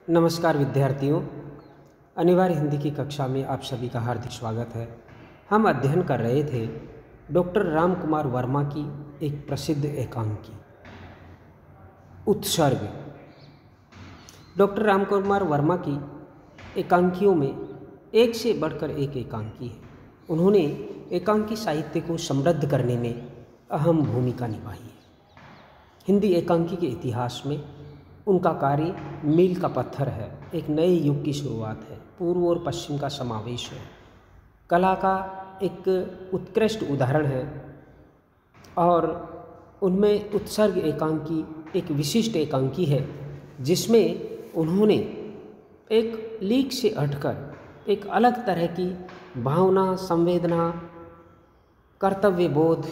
नमस्कार विद्यार्थियों, अनिवार्य हिंदी की कक्षा में आप सभी का हार्दिक स्वागत है। हम अध्ययन कर रहे थे डॉक्टर राम कुमार वर्मा की एक प्रसिद्ध एकांकी उत्सर्ग। डॉक्टर राम कुमार वर्मा की एकांकियों में एक से बढ़कर एक एकांकी है। उन्होंने एकांकी साहित्य को समृद्ध करने में अहम भूमिका निभाई है। हिंदी एकांकी के इतिहास में उनका कार्य मील का पत्थर है। एक नए युग की शुरुआत है, पूर्व और पश्चिम का समावेश है, कला का एक उत्कृष्ट उदाहरण है। और उनमें उत्सर्ग एकांकी एक विशिष्ट एकांकी है जिसमें उन्होंने एक लीक से हटकर एक अलग तरह की भावना, संवेदना, कर्तव्य बोध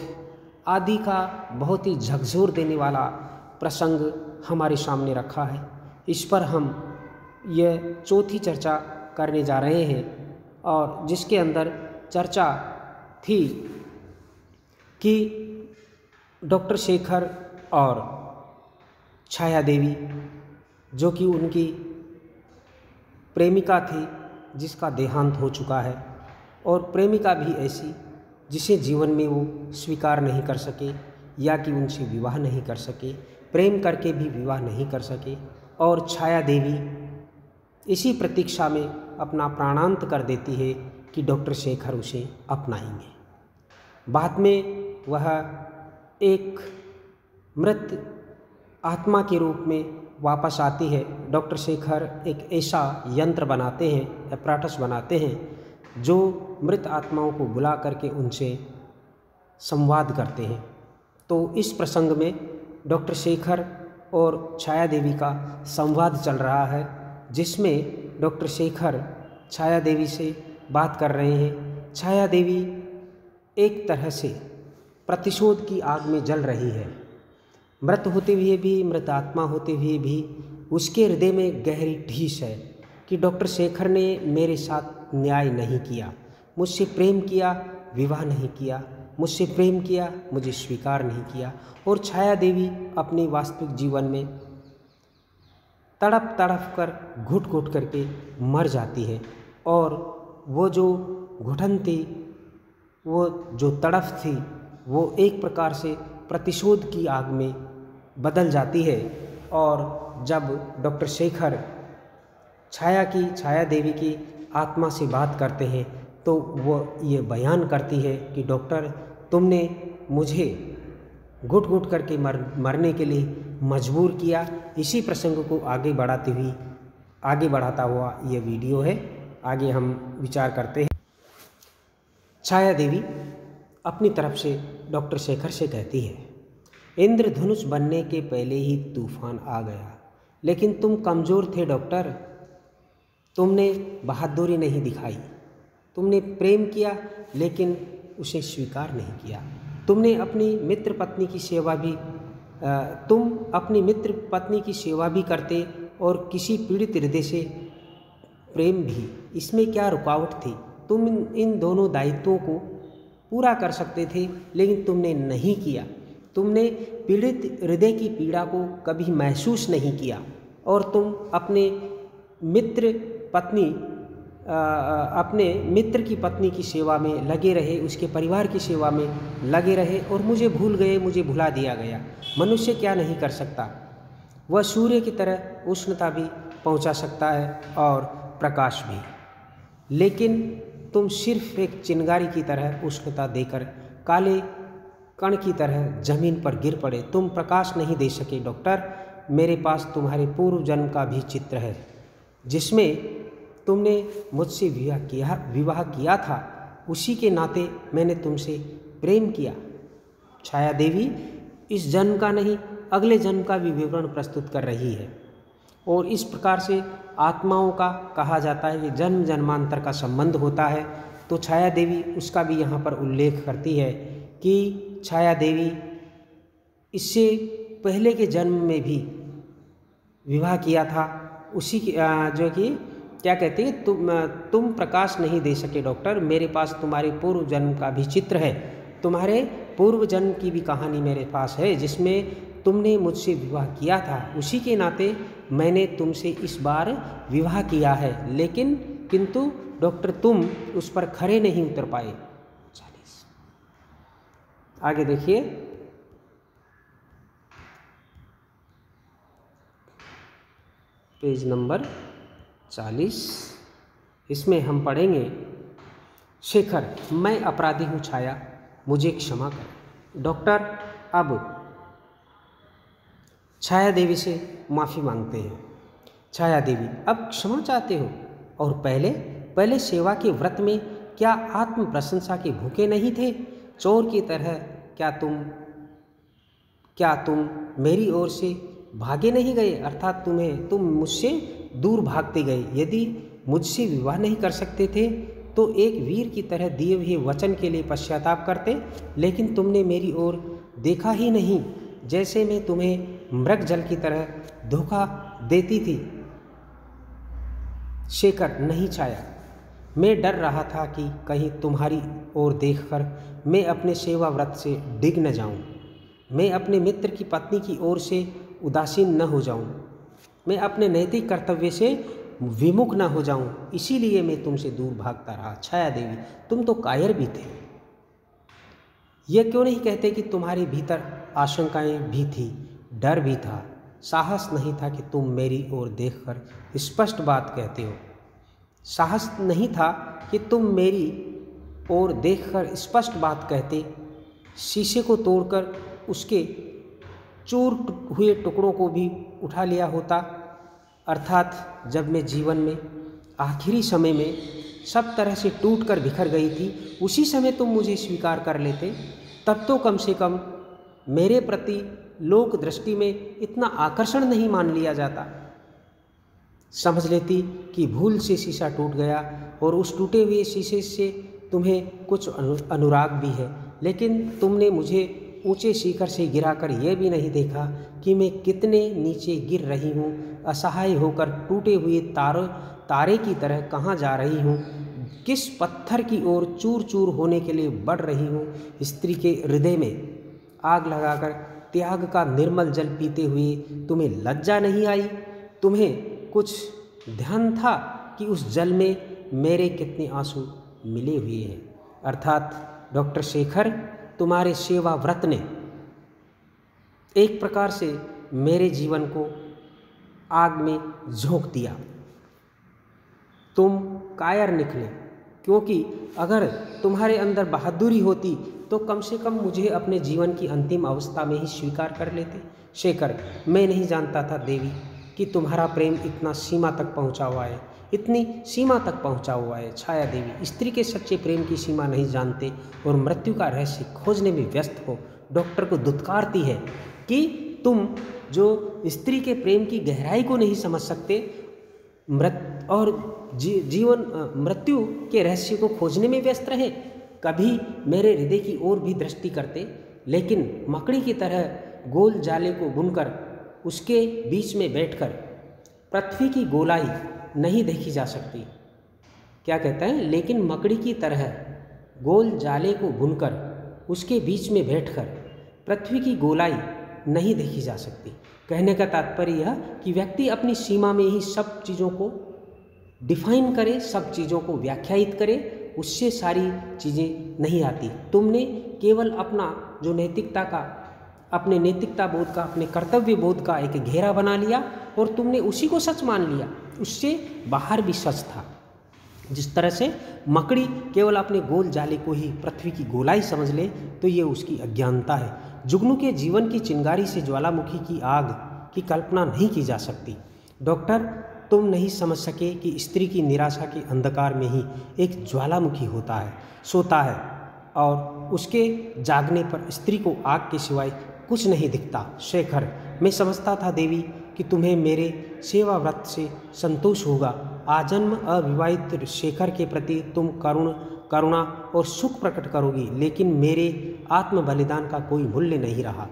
आदि का बहुत ही झकझोर देने वाला प्रसंग हमारे सामने रखा है। इस पर हम यह चौथी चर्चा करने जा रहे हैं और जिसके अंदर चर्चा थी कि डॉक्टर शेखर और छाया देवी, जो कि उनकी प्रेमिका थी जिसका देहांत हो चुका है, और प्रेमिका भी ऐसी जिसे जीवन में वो स्वीकार नहीं कर सके या कि उनसे विवाह नहीं कर सके, प्रेम करके भी विवाह नहीं कर सके, और छाया देवी इसी प्रतीक्षा में अपना प्राणांत कर देती है कि डॉक्टर शेखर उसे अपनाएंगे। बाद में वह एक मृत आत्मा के रूप में वापस आती है। डॉक्टर शेखर एक ऐसा यंत्र बनाते हैं, एपराटस बनाते हैं जो मृत आत्माओं को बुला करके उनसे संवाद करते हैं। तो इस प्रसंग में डॉक्टर शेखर और छाया देवी का संवाद चल रहा है, जिसमें डॉक्टर शेखर छाया देवी से बात कर रहे हैं। छाया देवी एक तरह से प्रतिशोध की आग में जल रही है। मृत होते हुए भी, मृत आत्मा होते हुए भी उसके हृदय में गहरी ठेस है कि डॉक्टर शेखर ने मेरे साथ न्याय नहीं किया, मुझसे प्रेम किया, विवाह नहीं किया, मुझसे प्रेम किया, मुझे स्वीकार नहीं किया। और छाया देवी अपने वास्तविक जीवन में तड़प तड़प कर, घुट घुट करके मर जाती है। और वो जो घुटन थी, वो जो तड़फ थी, वो एक प्रकार से प्रतिशोध की आग में बदल जाती है। और जब डॉक्टर शेखर छाया देवी की आत्मा से बात करते हैं तो वो ये बयान करती है कि डॉक्टर, तुमने मुझे घुट घुट करके मरने के लिए मजबूर किया। इसी प्रसंग को आगे बढ़ाता हुआ ये वीडियो है। आगे हम विचार करते हैं। छाया देवी अपनी तरफ से डॉक्टर शेखर से कहती है, इंद्रधनुष बनने के पहले ही तूफान आ गया, लेकिन तुम कमज़ोर थे डॉक्टर, तुमने बहादुरी नहीं दिखाई, तुमने प्रेम किया लेकिन उसे स्वीकार नहीं किया। तुमने अपनी मित्र पत्नी की सेवा भी तुम अपनी मित्र पत्नी की सेवा भी करते और किसी पीड़ित हृदय से प्रेम भी। इसमें क्या रुकावट थी? तुम इन दोनों दायित्वों को पूरा कर सकते थे, लेकिन तुमने नहीं किया। तुमने पीड़ित हृदय की पीड़ा को कभी महसूस नहीं किया और तुम अपने मित्र की पत्नी की सेवा में लगे रहे, उसके परिवार की सेवा में लगे रहे और मुझे भूल गए, मुझे भुला दिया गया। मनुष्य क्या नहीं कर सकता? वह सूर्य की तरह उष्णता भी पहुंचा सकता है और प्रकाश भी, लेकिन तुम सिर्फ एक चिंगारी की तरह उष्णता देकर काले कण की तरह जमीन पर गिर पड़े। तुम प्रकाश नहीं दे सके डॉक्टर। मेरे पास तुम्हारे पूर्व जन्म का भी चित्र है जिसमें तुमने मुझसे विवाह किया था। उसी के नाते मैंने तुमसे प्रेम किया। छाया देवी इस जन्म का नहीं, अगले जन्म का भी विवरण प्रस्तुत कर रही है। और इस प्रकार से आत्माओं का कहा जाता है कि जन्म जन्मांतर का संबंध होता है। तो छाया देवी उसका भी यहाँ पर उल्लेख करती है कि छाया देवी इससे पहले के जन्म में भी विवाह किया था। उसी की जो कि क्या कहती है, तुम प्रकाश नहीं दे सके डॉक्टर, मेरे पास तुम्हारे पूर्व जन्म का भी चित्र है। तुम्हारे पूर्व जन्म की भी कहानी मेरे पास है जिसमें तुमने मुझसे विवाह किया था, उसी के नाते मैंने तुमसे इस बार विवाह किया है, लेकिन किंतु डॉक्टर तुम उस पर खरे नहीं उतर पाए। 40। आगे देखिए, पेज नंबर 40। इसमें हम पढ़ेंगे, शेखर, मैं अपराधी हूँ छाया, मुझे क्षमा कर। डॉक्टर अब छाया देवी से माफ़ी मांगते हैं। छाया देवी, अब क्षमा चाहते हो, और पहले सेवा के व्रत में क्या आत्म प्रशंसा के भूखे नहीं थे? चोर की तरह क्या तुम मेरी ओर से भागे नहीं गए, अर्थात तुम मुझसे दूर भागते गए। यदि मुझसे विवाह नहीं कर सकते थे तो एक वीर की तरह दिए हुए वचन के लिए पश्चाताप करते, लेकिन तुमने मेरी ओर देखा ही नहीं, जैसे मैं तुम्हें मृग जल की तरह धोखा देती थी। शेखर, नहीं छाया, मैं डर रहा था कि कहीं तुम्हारी ओर देखकर मैं अपने सेवा व्रत से डिग न जाऊं, मैं अपने मित्र की पत्नी की ओर से उदासीन न हो जाऊं, मैं अपने नैतिक कर्तव्य से विमुख न हो जाऊं, इसीलिए मैं तुमसे दूर भागता रहा। छाया देवी, तुम तो कायर भी थे, यह क्यों नहीं कहते कि तुम्हारे भीतर आशंकाएं भी थी, डर भी था, साहस नहीं था कि तुम मेरी ओर देखकर स्पष्ट बात कहते हो। साहस नहीं था कि तुम मेरी ओर देखकर स्पष्ट बात कहते। शीशे को तोड़कर उसके चूर हुए टुकड़ों को भी उठा लिया होता, अर्थात जब मैं जीवन में आखिरी समय में सब तरह से टूट कर बिखर गई थी, उसी समय तुम मुझे स्वीकार कर लेते, तब तो कम से कम मेरे प्रति लोक दृष्टि में इतना आकर्षण नहीं मान लिया जाता। समझ लेती कि भूल से शीशा टूट गया और उस टूटे हुए शीशे से तुम्हें कुछ अनुराग भी है, लेकिन तुमने मुझे ऊंचे शिखर से गिराकर यह भी नहीं देखा कि मैं कितने नीचे गिर रही हूँ, असहाय होकर टूटे हुए तारे की तरह कहाँ जा रही हूँ, किस पत्थर की ओर चूर चूर होने के लिए बढ़ रही हूँ। स्त्री के हृदय में आग लगाकर त्याग का निर्मल जल पीते हुए तुम्हें लज्जा नहीं आई? तुम्हें कुछ ध्यान था कि उस जल में मेरे कितने आंसू मिले हुए हैं? अर्थात डॉक्टर शेखर, तुम्हारे सेवा व्रत ने एक प्रकार से मेरे जीवन को आग में झोंक दिया। तुम कायर निकले, क्योंकि अगर तुम्हारे अंदर बहादुरी होती तो कम से कम मुझे अपने जीवन की अंतिम अवस्था में ही स्वीकार कर लेते। शेखर, मैं नहीं जानता था देवी कि तुम्हारा प्रेम इतना सीमा तक पहुंचा हुआ है, इतनी सीमा तक पहुंचा हुआ है। छाया देवी, स्त्री के सच्चे प्रेम की सीमा नहीं जानते और मृत्यु का रहस्य खोजने में व्यस्त हो। डॉक्टर को दुत्कारती है कि तुम जो स्त्री के प्रेम की गहराई को नहीं समझ सकते और मृत्यु के रहस्य को खोजने में व्यस्त रहे। कभी मेरे हृदय की ओर भी दृष्टि करते, लेकिन मकड़ी की तरह गोल जाले को बुनकर उसके बीच में बैठकर पृथ्वी की गोलाई नहीं देखी जा सकती। क्या कहता है? लेकिन मकड़ी की तरह गोल जाले को बुनकर उसके बीच में बैठकर पृथ्वी की गोलाई नहीं देखी जा सकती। कहने का तात्पर्य यह कि व्यक्ति अपनी सीमा में ही सब चीज़ों को डिफाइन करे, सब चीज़ों को व्याख्यायित करे, उससे सारी चीज़ें नहीं आती। तुमने केवल अपना जो नैतिकता का, अपने नैतिकता बोध का, अपने कर्तव्य बोध का एक घेरा बना लिया और तुमने उसी को सच मान लिया। उससे बाहर भी सच था। जिस तरह से मकड़ी केवल अपने गोल जाले को ही पृथ्वी की गोलाई समझ ले, तो ये उसकी अज्ञानता है। जुगनू के जीवन की चिंगारी से ज्वालामुखी की आग की कल्पना नहीं की जा सकती। डॉक्टर, तुम नहीं समझ सके कि स्त्री की निराशा के अंधकार में ही एक ज्वालामुखी होता है, सोता है, और उसके जागने पर स्त्री को आग के सिवाय कुछ नहीं दिखता। शेखर, मैं समझता था देवी कि तुम्हें मेरे सेवा व्रत से संतोष होगा। आजन्म अविवाहित शेखर के प्रति तुम करुणा और सुख प्रकट करोगी, लेकिन मेरे आत्म बलिदान का कोई मूल्य नहीं रहा।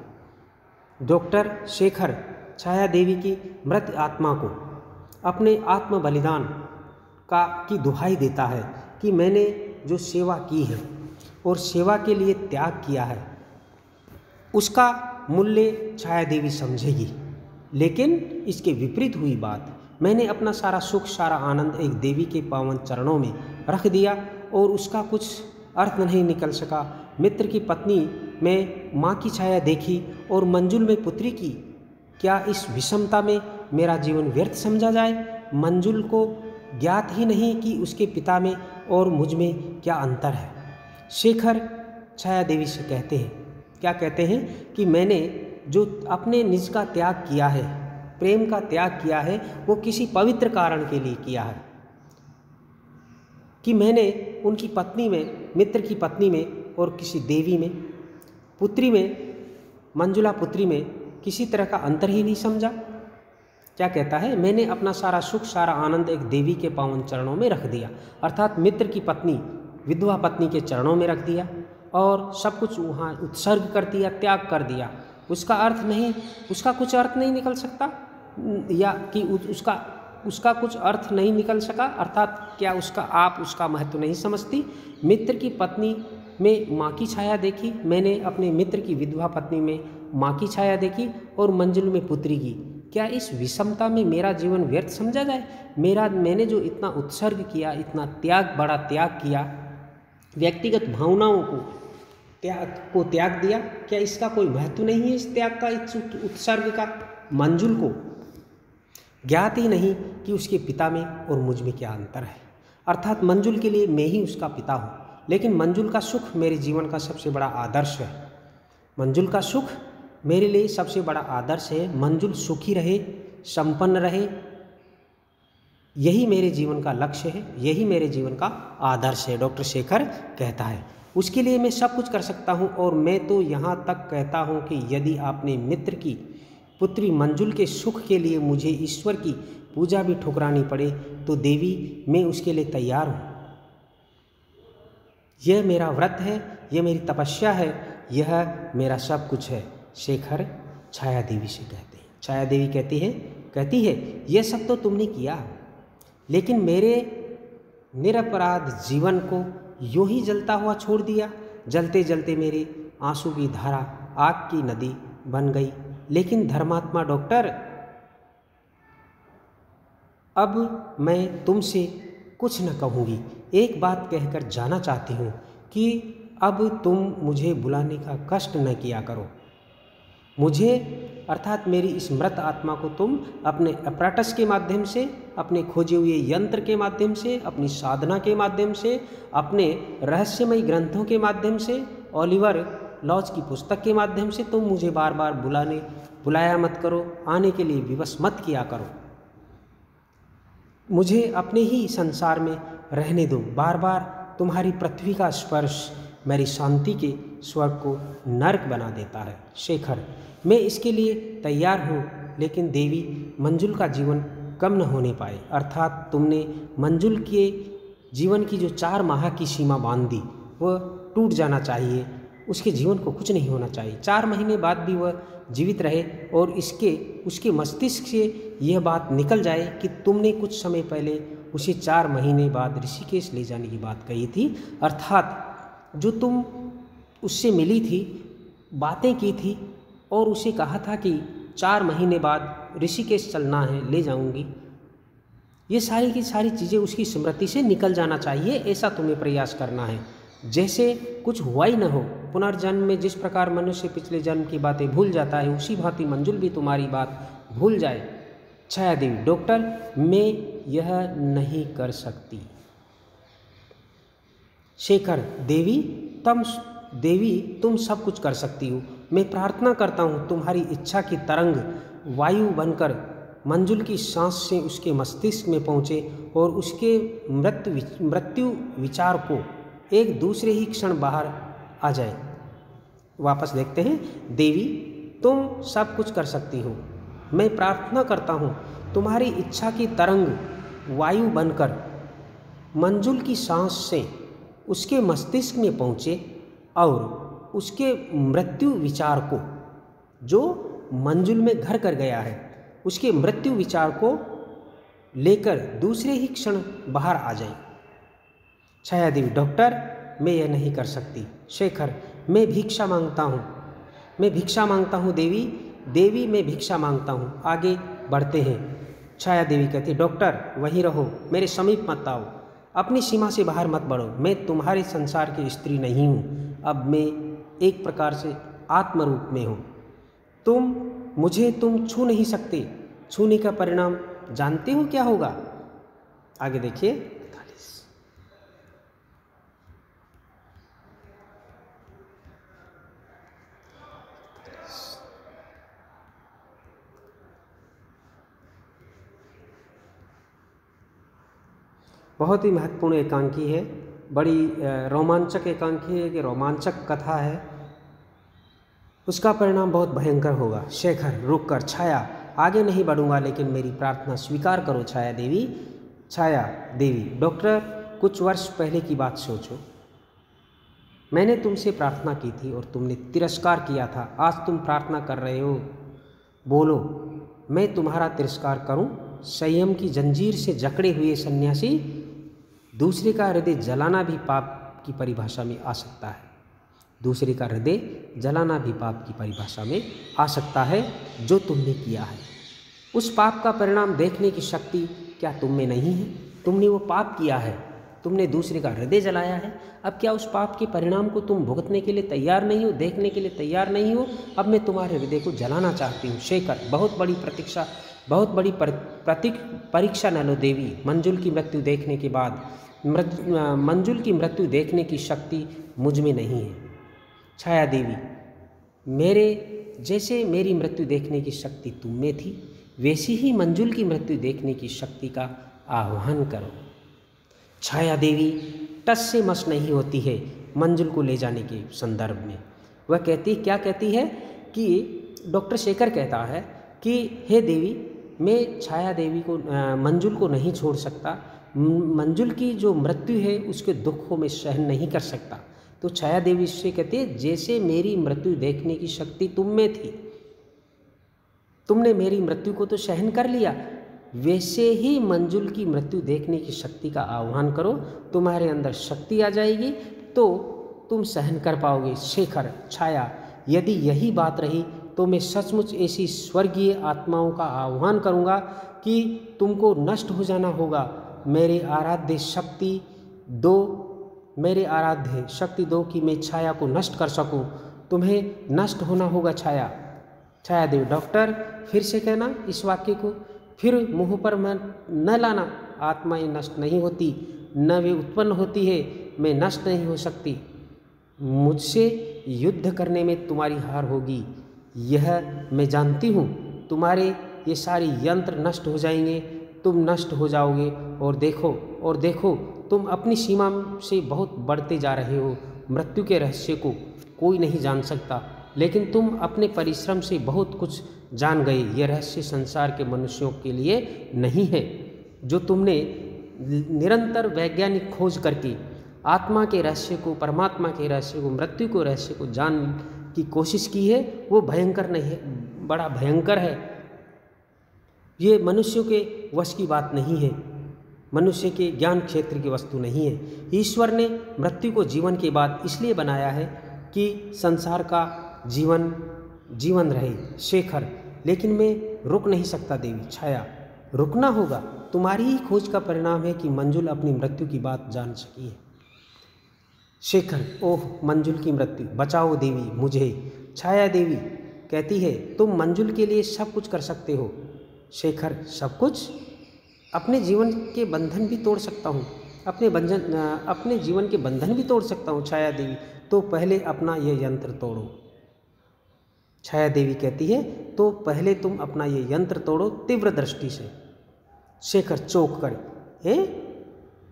डॉक्टर शेखर छाया देवी की मृत आत्मा को अपने आत्म बलिदान की दुहाई देता है कि मैंने जो सेवा की है और सेवा के लिए त्याग किया है, उसका मूल्य छाया देवी समझेगी। लेकिन इसके विपरीत हुई बात। मैंने अपना सारा सुख, सारा आनंद एक देवी के पावन चरणों में रख दिया और उसका कुछ अर्थ नहीं निकल सका। मित्र की पत्नी में माँ की छाया देखी और मंजुल में पुत्री की। क्या इस विषमता में मेरा जीवन व्यर्थ समझा जाए? मंजुल को ज्ञात ही नहीं कि उसके पिता में और मुझ में क्या अंतर है। शेखर छाया देवी से कहते हैं, क्या कहते हैं कि मैंने जो अपने निज का त्याग किया है, प्रेम का त्याग किया है, वो किसी पवित्र कारण के लिए किया है। कि मैंने उनकी पत्नी में, मित्र की पत्नी में और किसी देवी में, पुत्री में, मंजुला पुत्री में किसी तरह का अंतर ही नहीं समझा। क्या कहता है? मैंने अपना सारा सुख, सारा आनंद एक देवी के पावन चरणों में रख दिया, अर्थात मित्र की पत्नी, विधवा पत्नी के चरणों में रख दिया और सब कुछ वहाँ उत्सर्ग कर दिया, त्याग कर दिया। उसका अर्थ नहीं, उसका कुछ अर्थ नहीं निकल सकता, या कि उसका कुछ अर्थ नहीं निकल सका, अर्थात क्या आप उसका महत्व नहीं समझती। मित्र की पत्नी में माँ की छाया देखी, मैंने अपने मित्र की विधवा पत्नी में माँ की छाया देखी और मंजुल में पुत्री की। क्या इस विषमता में मेरा जीवन व्यर्थ समझा जाए? मैंने जो इतना उत्सर्ग किया, इतना त्याग, बड़ा त्याग किया, व्यक्तिगत भावनाओं को त्याग दिया, क्या इसका कोई महत्व नहीं है? इस त्याग का, इस उत्सर्ग का? मंजुल को ज्ञात ही नहीं कि उसके पिता में और मुझ में क्या अंतर है, अर्थात मंजुल के लिए मैं ही उसका पिता हूँ, लेकिन मंजुल का सुख मेरे जीवन का सबसे बड़ा आदर्श है। मंजुल का सुख मेरे लिए सबसे बड़ा आदर्श है। मंजुल सुखी रहे, संपन्न रहे, यही मेरे जीवन का लक्ष्य है, यही मेरे जीवन का आदर्श है, डॉक्टर शेखर कहता है। उसके लिए मैं सब कुछ कर सकता हूँ और मैं तो यहाँ तक कहता हूँ कि यदि आपने मित्र की पुत्री मंजुल के सुख के लिए मुझे ईश्वर की पूजा भी ठुकरानी पड़े तो देवी, मैं उसके लिए तैयार हूँ। यह मेरा व्रत है, यह मेरी तपस्या है, यह मेरा सब कुछ है। शेखर छाया देवी से कहते हैं। छाया देवी कहती है यह सब तो तुमने किया, लेकिन मेरे निरपराध जीवन को यूं ही जलता हुआ छोड़ दिया। जलते जलते मेरे आंसू की धारा आग की नदी बन गई। लेकिन धर्मात्मा डॉक्टर, अब मैं तुमसे कुछ न कहूँगी, एक बात कहकर जाना चाहती हूँ कि अब तुम मुझे बुलाने का कष्ट न किया करो। मुझे, अर्थात मेरी इस मृत आत्मा को तुम अपने अपराटस के माध्यम से, अपने खोजे हुए यंत्र के माध्यम से, अपनी साधना के माध्यम से, अपने रहस्यमयी ग्रंथों के माध्यम से, ओलिवर लॉज की पुस्तक के माध्यम से तुम मुझे बार बार बुलाया मत करो, आने के लिए विवश मत किया करो। मुझे अपने ही संसार में रहने दो। बार बार तुम्हारी पृथ्वी का स्पर्श मेरी शांति के स्वर्ग को नरक बना देता है। शेखर, मैं इसके लिए तैयार हूँ, लेकिन देवी, मंजुल का जीवन कम न होने पाए। अर्थात तुमने मंजुल के जीवन की जो 4 माह की सीमा बांध दी, वह टूट जाना चाहिए। उसके जीवन को कुछ नहीं होना चाहिए। 4 महीने बाद भी वह जीवित रहे और उसके मस्तिष्क से यह बात निकल जाए कि तुमने कुछ समय पहले उसे 4 महीने बाद ऋषिकेश ले जाने की बात कही थी। अर्थात जो तुम उससे मिली थी, बातें की थी और उसे कहा था कि 4 महीने बाद ऋषिकेश चलना है, ले जाऊंगी, ये सारी की सारी चीज़ें उसकी स्मृति से निकल जाना चाहिए। ऐसा तुम्हें प्रयास करना है, जैसे कुछ हुआ ही न हो। पुनर्जन्म में जिस प्रकार मनुष्य पिछले जन्म की बातें भूल जाता है, उसी भांति मंजुल भी तुम्हारी बात भूल जाए। छाया देवी, डॉक्टर, मैं यह नहीं कर सकती। शेखर, देवी तुम सब कुछ कर सकती हो। मैं प्रार्थना करता हूँ तुम्हारी इच्छा की तरंग वायु बनकर मंजुल की सांस से उसके मस्तिष्क में पहुँचे और उसके मृत्यु विचार को एक दूसरे ही क्षण बाहर आ जाए। वापस देखते हैं। देवी, तुम सब कुछ कर सकती हो। मैं प्रार्थना करता हूँ तुम्हारी इच्छा की तरंग वायु बनकर मंजुल की सांस से उसके मस्तिष्क में पहुँचे और उसके मृत्यु विचार को, जो मंजुल में घर कर गया है, उसके मृत्यु विचार को लेकर दूसरे ही क्षण बाहर आ जाए। छाया देवी, डॉक्टर, मैं यह नहीं कर सकती। शेखर, मैं भिक्षा मांगता हूँ, मैं भिक्षा मांगता हूँ देवी, देवी मैं भिक्षा मांगता हूँ, आगे बढ़ते हैं। छाया देवी कहती है डॉक्टर वहीं रहो, मेरे समीप मत आओ, अपनी सीमा से बाहर मत बढ़ो, मैं तुम्हारे संसार की स्त्री नहीं हूँ, अब मैं एक प्रकार से आत्म रूप में हूँ, तुम छू नहीं सकते, छूने का परिणाम जानते हो क्या होगा? आगे देखिए। बहुत ही महत्वपूर्ण एकांकी है, बड़ी रोमांचक एकांकी है, कि रोमांचक कथा है, उसका परिणाम बहुत भयंकर होगा। शेखर रुक कर, छाया आगे नहीं बढ़ूंगा, लेकिन मेरी प्रार्थना स्वीकार करो छाया देवी। छाया देवी डॉक्टर कुछ वर्ष पहले की बात सोचो, मैंने तुमसे प्रार्थना की थी और तुमने तिरस्कार किया था, आज तुम प्रार्थना कर रहे हो, बोलो मैं तुम्हारा तिरस्कार करूं? संयम की जंजीर से जकड़े हुए सन्यासी, दूसरे का हृदय जलाना भी पाप की परिभाषा में आ सकता है, दूसरे का हृदय जलाना भी पाप की परिभाषा में आ सकता है, जो तुमने किया है। उस पाप का परिणाम देखने की शक्ति क्या तुम में नहीं है? तुमने वो पाप किया है, तुमने दूसरे का हृदय जलाया है, अब क्या उस पाप के परिणाम को तुम भुगतने के लिए तैयार नहीं हो, देखने के लिए तैयार नहीं हो? अब मैं तुम्हारे हृदय को जलाना चाहती हूँ। शेखर बहुत बड़ी परीक्षा न लो देवी, मंजुल की मृत्यु देखने के बाद मंजुल की मृत्यु देखने की शक्ति मुझ में नहीं है। छाया देवी जैसे मेरी मृत्यु देखने की शक्ति तुम में थी, वैसी ही मंजुल की मृत्यु देखने की शक्ति का आह्वान करो। छाया देवी टस से मस नहीं होती है मंजुल को ले जाने के संदर्भ में। वह क्या कहती है कि डॉक्टर शेखर कहता है कि हे देवी, मैं छाया देवी को मंजुल को नहीं छोड़ सकता, मंजुल की जो मृत्यु है उसके दुख को मैं सहन नहीं कर सकता। तो छाया देवी से कहती है जैसे मेरी मृत्यु देखने की शक्ति तुम में थी, तुमने मेरी मृत्यु को तो सहन कर लिया, वैसे ही मंजुल की मृत्यु देखने की शक्ति का आह्वान करो, तुम्हारे अंदर शक्ति आ जाएगी तो तुम सहन कर पाओगे। शेखर छाया यदि यही बात रही तो मैं सचमुच ऐसी स्वर्गीय आत्माओं का आह्वान करूँगा कि तुमको नष्ट हो जाना होगा। मेरे आराध्य शक्ति दो कि मैं छाया को नष्ट कर सकूं, तुम्हें नष्ट होना होगा छाया। छाया देवी डॉक्टर फिर से कहना इस वाक्य को, फिर मुँह पर न लाना, आत्माएं नष्ट नहीं होती, न वे उत्पन्न होती है, मैं नष्ट नहीं हो सकती, मुझसे युद्ध करने में तुम्हारी हार होगी, यह मैं जानती हूँ। तुम्हारे ये सारे यंत्र नष्ट हो जाएंगे, तुम नष्ट हो जाओगे, और देखो तुम अपनी सीमा से बहुत बढ़ते जा रहे हो। मृत्यु के रहस्य को कोई नहीं जान सकता, लेकिन तुम अपने परिश्रम से बहुत कुछ जान गए। यह रहस्य संसार के मनुष्यों के लिए नहीं है। जो तुमने निरंतर वैज्ञानिक खोज करके आत्मा के रहस्य को, परमात्मा के रहस्य को, मृत्यु को रहस्य को जान की कोशिश की है, वो भयंकर नहीं है, बड़ा भयंकर है। ये मनुष्यों के वश की बात नहीं है, मनुष्य के ज्ञान क्षेत्र की वस्तु नहीं है। ईश्वर ने मृत्यु को जीवन के बाद इसलिए बनाया है कि संसार का जीवन रहे। शेखर लेकिन मैं रुक नहीं सकता देवी। छाया रुकना होगा, तुम्हारी ही खोज का परिणाम है कि मंजुल अपनी मृत्यु की बात जान सकी है। शेखर ओह मंजुल की मृत्यु, बचाओ देवी मुझे। छाया देवी कहती है तुम मंजुल के लिए सब कुछ कर सकते हो। शेखर सब कुछ? अपने जीवन के बंधन भी तोड़ सकता हूँ, अपने जीवन के बंधन भी तोड़ सकता हूँ। छाया देवी तो पहले अपना ये यंत्र तोड़ो। छाया देवी कहती है तो पहले तुम अपना ये यंत्र तोड़ो तीव्र दृष्टि से। शेखर चौंक कर,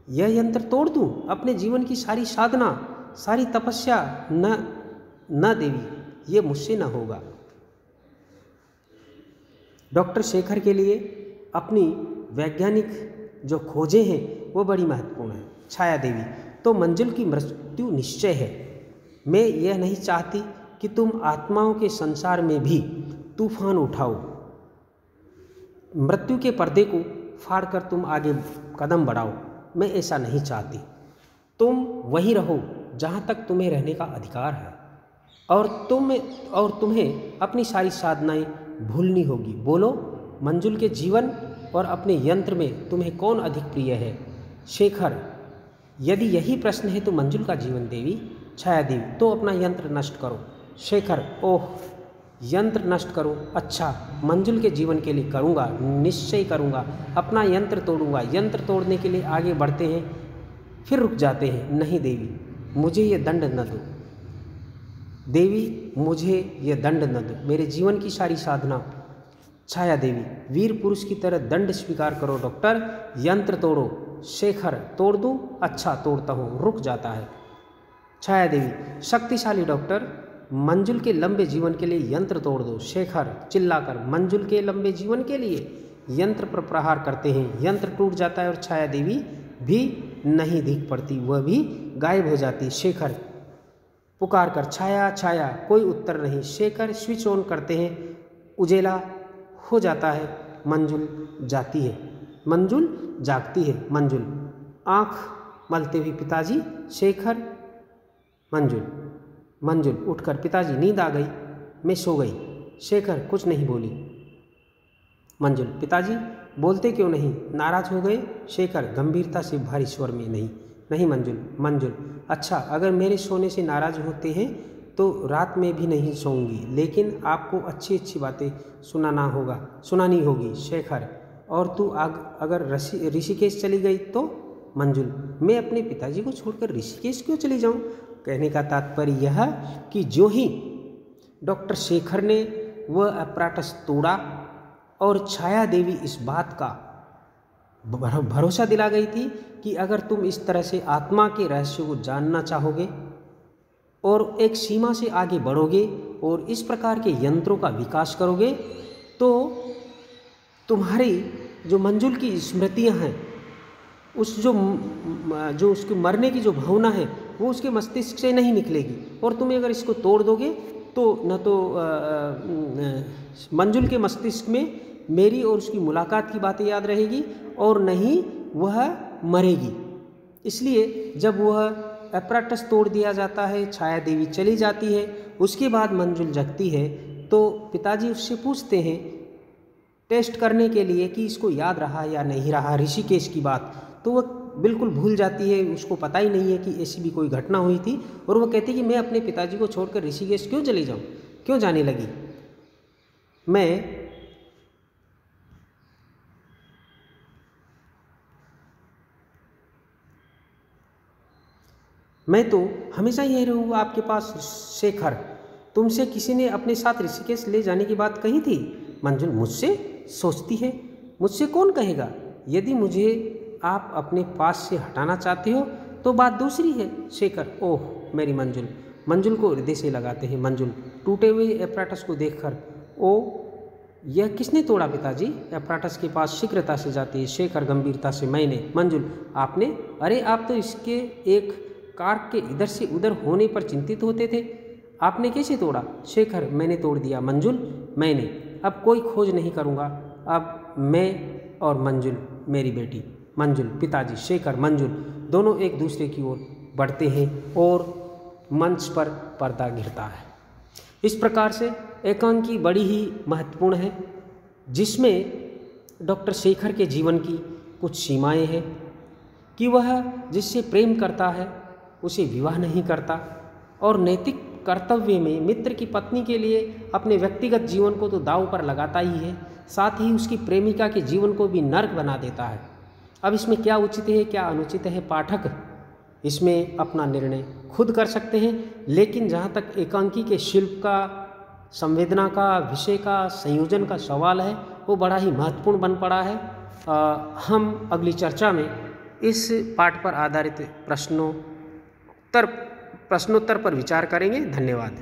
यह यंत्र तोड़ दूं? अपने जीवन की सारी साधना, सारी तपस्या? न देवी, ये मुझसे न होगा। डॉक्टर शेखर के लिए अपनी वैज्ञानिक जो खोजें हैं वो बड़ी महत्वपूर्ण है। छाया देवी तो मंजुल की मृत्यु निश्चय है। मैं यह नहीं चाहती कि तुम आत्माओं के संसार में भी तूफान उठाओ, मृत्यु के पर्दे को फाड़कर तुम आगे कदम बढ़ाओ। मैं ऐसा नहीं चाहती। तुम वहीं रहो जहाँ तक तुम्हें रहने का अधिकार है, और तुम्हें अपनी सारी साधनाएं भूलनी होगी। बोलो, मंजुल के जीवन और अपने यंत्र में तुम्हें कौन अधिक प्रिय है? शेखर, यदि यही प्रश्न है तो मंजुल का जीवन देवी। छाया देवी, तो अपना यंत्र नष्ट करो। शेखर, ओह, यंत्र नष्ट करो? अच्छा, मंजुल के जीवन के लिए करूँगा, निश्चय करूँगा, अपना यंत्र तोड़ूंगा। यंत्र तोड़ने के लिए आगे बढ़ते हैं, फिर रुक जाते हैं। नहीं देवी, मुझे ये दंड न दो। देवी, मुझे ये दंड न दो, मेरे जीवन की सारी साधना। छाया देवी, वीर पुरुष की तरह दंड स्वीकार करो डॉक्टर, यंत्र तोड़ो। शेखर, तोड़ दूं? अच्छा, तोड़ता हूँ, रुक जाता है। छाया देवी, शक्तिशाली डॉक्टर, मंजुल के लंबे जीवन के लिए यंत्र तोड़ दो। शेखर चिल्लाकर, मंजुल के लंबे जीवन के लिए यंत्र पर प्रहार करते हैं। यंत्र टूट जाता है और छाया देवी भी नहीं दिख पड़ती, वह भी गायब हो जाती। शेखर पुकार कर, छाया छाया, कोई उत्तर नहीं। शेखर स्विच ऑन करते हैं, उजेला हो जाता है। मंजुल जाती है, मंजुल जागती है। मंजुल आँख मलते हुए, पिताजी। शेखर, मंजुल उठकर, पिताजी नींद आ गई, मैं सो गई। शेखर कुछ नहीं बोली। मंजुल, पिताजी बोलते क्यों नहीं, नाराज हो गए? शेखर गंभीरता से भारी स्वर में, नहीं मंजुल, अच्छा, अगर मेरे सोने से नाराज होते हैं तो रात में भी नहीं सोऊंगी, लेकिन आपको अच्छी अच्छी बातें सुनानी होगी। शेखर, और तू अगर ऋषिकेश चली गई तो? मंजुल, मैं अपने पिताजी को छोड़कर ऋषिकेश क्यों चली जाऊं? कहने का तात्पर्य यह कि जो ही डॉक्टर शेखर ने वह अपराटस तोड़ा और छाया देवी इस बात का भरोसा दिला गई थी कि अगर तुम इस तरह से आत्मा के रहस्य को जानना चाहोगे और एक सीमा से आगे बढ़ोगे और इस प्रकार के यंत्रों का विकास करोगे, तो तुम्हारी जो मंजुल की स्मृतियां हैं, जो उसके मरने की जो भावना है, वो उसके मस्तिष्क से नहीं निकलेगी। और तुम्हें अगर इसको तोड़ दोगे तो न तो मंजुल के मस्तिष्क में मेरी और उसकी मुलाकात की बातें याद रहेगी और न ही वह मरेगी। इसलिए जब वह अपराटस तोड़ दिया जाता है, छाया देवी चली जाती है, उसके बाद मंजुल जगती है, तो पिताजी उससे पूछते हैं टेस्ट करने के लिए कि इसको याद रहा या नहीं रहा ऋषिकेश की बात। तो वह बिल्कुल भूल जाती है, उसको पता ही नहीं है कि ऐसी भी कोई घटना हुई थी। और वह कहती कि मैं अपने पिताजी को छोड़कर ऋषिकेश क्यों चली जाऊं, क्यों जाने लगी? मैं तो हमेशा यही रहूँगा आपके पास। शेखर, तुमसे किसी ने अपने साथ ऋषिकेश ले जाने की बात कही थी? मंजुल, मुझसे सोचती है, मुझसे कौन कहेगा? यदि मुझे आप अपने पास से हटाना चाहते हो तो बात दूसरी है। शेखर, ओह मेरी मंजुल को हृदय से लगाते हैं। मंजुल टूटे हुए एपराटस को देखकर, ओ यह किसने तोड़ा पिताजी? एपराटस के पास शीघ्रता से जाती है। शेखर गंभीरता से, मैंने। मंजुल, आपने? अरे आप तो इसके एक कार्क के इधर से उधर होने पर चिंतित होते थे, आपने कैसे तोड़ा? शेखर, मैंने तोड़ दिया। मंजुल, मैंने। अब कोई खोज नहीं करूँगा, अब मैं और मंजुल मेरी बेटी। मंजुल, पिताजी। शेखर, मंजुल दोनों एक दूसरे की ओर बढ़ते हैं और मंच पर पर्दा गिरता है। इस प्रकार से एकांकी बड़ी ही महत्वपूर्ण है, जिसमें डॉक्टर शेखर के जीवन की कुछ सीमाएं हैं कि वह जिससे प्रेम करता है उसे विवाह नहीं करता और नैतिक कर्तव्य में मित्र की पत्नी के लिए अपने व्यक्तिगत जीवन को तो दांव पर लगाता ही है, साथ ही उसकी प्रेमिका के जीवन को भी नर्क बना देता है। अब इसमें क्या उचित है क्या अनुचित है, पाठक इसमें अपना निर्णय खुद कर सकते हैं। लेकिन जहाँ तक एकांकी के शिल्प का, संवेदना का, विषय का, संयोजन का सवाल है, वो बड़ा ही महत्वपूर्ण बन पड़ा है। हम अगली चर्चा में इस पाठ पर आधारित प्रश्नोत्तर पर विचार करेंगे। धन्यवाद।